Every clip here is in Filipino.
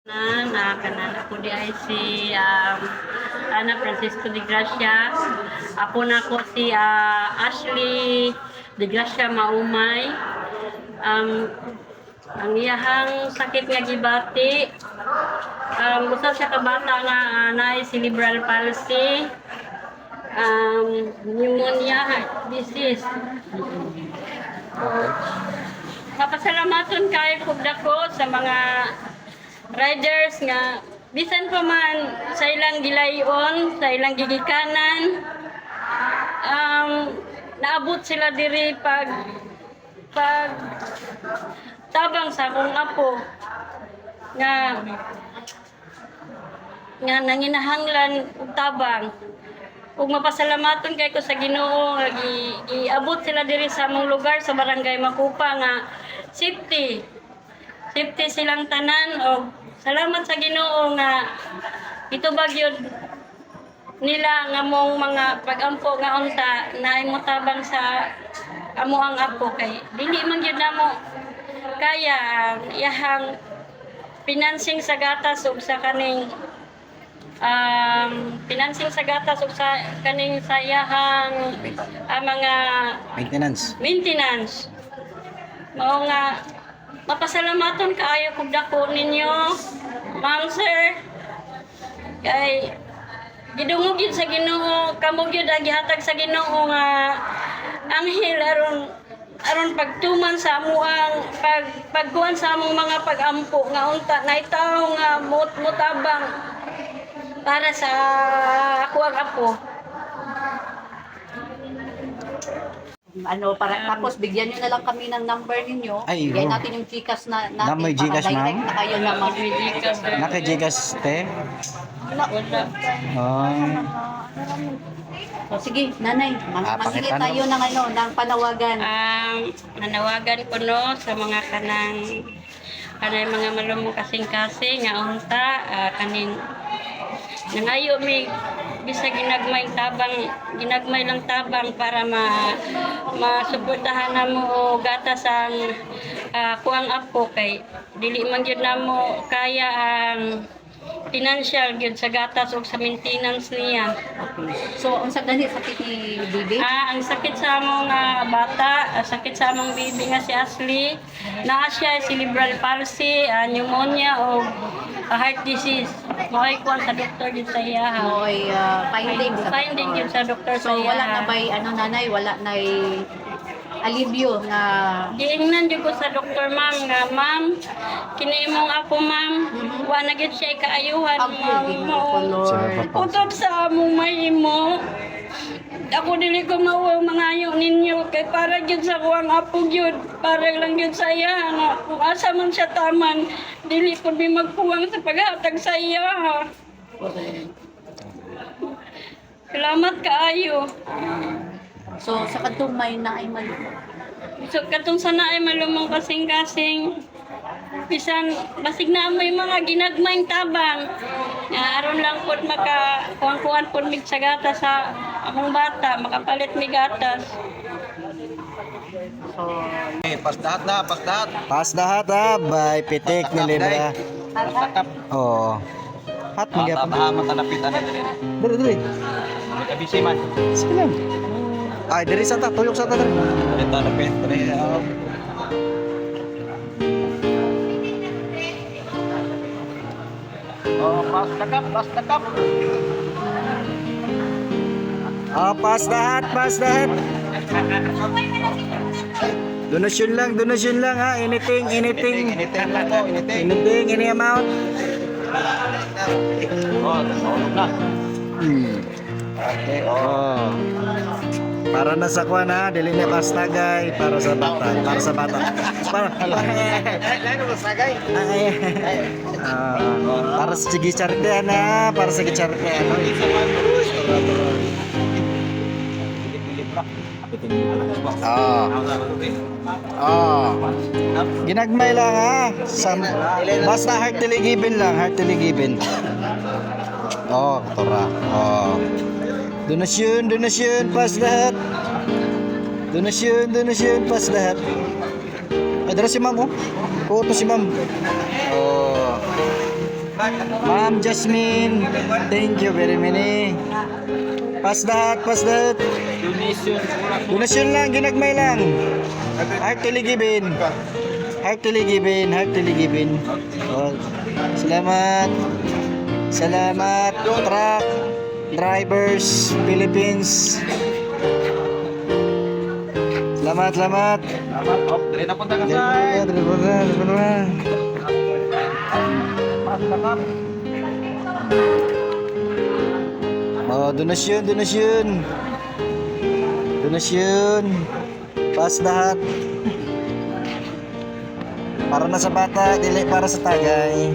Kanan ako di ay si Ana Francisco de Gracia. Apo na ko si Ashley de Gracia Maumay. Ang iyahang sakit nga gibati, usa siya ka bata nga naay cerebral palsy, pneumonia heart disease. Mapasalamaton kayo kog dako sa mga riders nga bisan pa man sa ilang gilayon, sa ilang gigikanan, naabot sila diri pag tabang sa akong apo nga nanginahanglan og tabang. Ug mapasalamaton kay ko sa Ginoo nga giabot sila diri sa among lugar sa barangay Makupa nga safety silang tanan. Og salamat sa Ginoo nga ito bagyod nila nga mong mga pagampo nga unta naay mo tabang sa amo ang apo kay dili man gyud namo kaya iyahang financing sa gatas ug sa kaning financing sa gatas ug sa kaning sa iyahang mga maintenance mao nga mapasalamaton kaayo kog dako ninyo, ma'am, sir, kay gidungog gyud sa Ginoo, kamo gyud ang gihatag sa Ginoo nga anghel aron pagtuman sa amuang pagkuan sa among mga pagampo nga unta naitaw nga mutabang para sa ako ang apo. Tapos bigyan niyo na lang kami ng number ninyo. Ay, bigyan natin yung Gcash natin may para Gcash, direct ma'am? na kayo na ma'am. Naka-Gcash, te? Wala. O sige, nanay, manghili pakita, tayo ng panawagan. Nanawagan ko no sa mga kanay mga malumong kasing-kasing nga unta kaning nangayo mi bisa ginagmay lang tabang para masuportahan namo og gatas ang kuang apo kay dili man gyud namo kaya ang financial gyud sa gatas ug sa maintenance niya. Okay. So, unsa gani sakit ni Bibi? Ang sakit sa among bata, sakit sa among baby nga si Ashley, naa siya cerebral palsy, pneumonia o heart disease. Mo'y kuan sa doktor din sa iya. Mo'y finding yun sa doktor sa So, iya. wala na ba'y nanay, wala na alibyo na Giingnan jud ko sa doktor, ma'am, nga ma'am, kini imong ako, ma'am, wa na gyud siya kaayuhan, ma'am. Utob sa among mahimo. Ako dili ko mauwaw mangayo ninyo kay para gyud sa kuang apo gyud, para lang gyud sa iya nga kung asa man siya taman, dili ko mi magkuwang sa paghatag sa iya. Salamat kaayo. So, sa kadtong may naay malumong. So katong sana ay malumong kasing-kasing bisan basig na may mga ginagmayng tabang nga aron lang pod maka kuan pod mig sa gatas sa among bata makapalit mig gatas. So, Pas dahat ha, bay pitik ni Libra. Oo. Hat mga Matanapitan na din. Dili. May kabisi man. Sige lang. Ay, diri sa ta, tuyok sa ta diri. Tanapit. Oh, pas takap. Pas dahat. Donation lang ha, anything. Initin lang po, initin. Anything, any amount. Oh, tulog na. Okay, Oh. Para na sa kuan ha, dili na pastagay para sa bata. Para sa sige chartean ha, para sa gichartean. Ginagmay lang ha. Basta heart given lang, Oh, tora. Oh. Donasyon, pas lahat. Donasyon, pas lahat. Ay, dara si ma'am, oh. Oo, to si ma'am. Oh. Ma'am Jasmine, thank you very many. Pas dahat, pas dahat. Donasyon lang, ginagmay lang. Heartily given. Heartily given, heartily given. Oh, salamat. Salamat, truck drivers, Philippines. Salamat, salamat. Salamat. Oh, dali na punta ka sa. Pas takap. Oh, donasyon, donasyon. Donasyon. Pas lahat. Para na sa bata, dili para sa tagay.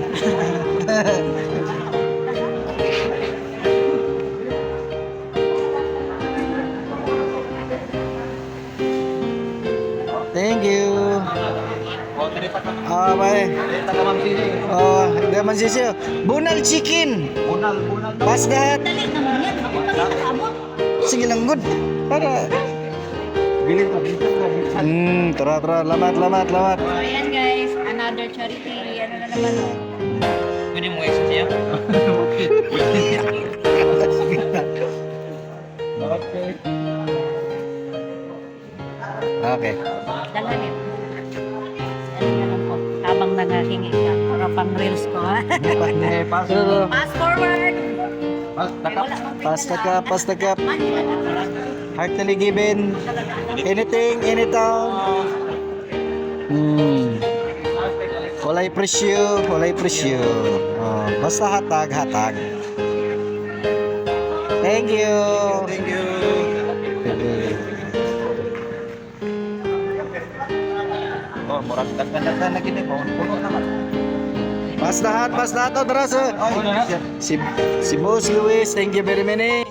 Thank you. Oh, dali pa ka. Ah, bye. Dali taga Ma'am Sisi. Oh, daman sisiyo. Bunal chicken. Bunal. Pas lahat. Dali naman yan. Ako pa lang abot. Sige lang, good. Para. Bilis pa. Tara, tara. Lamat, lamat, lamat. So, ayan guys, another charity. Ano na naman oh. Pwede mo exit siya? Okay. Okay. Dalhan yun. Ano na lang po. Habang nangahingi ka. Para pang reels ko ha. Pas. Fast forward. Pas takap. Pas the cup. Heartily given. Anything, anytime. Walay presyo, walay presyo. Oh, basta hatag, hatag. Thank you. Thank you. Oh, murag dagdag lagi ni po. Puno naman. Pas lahat, oh, tara sa. Si Boss Luis, thank you very many.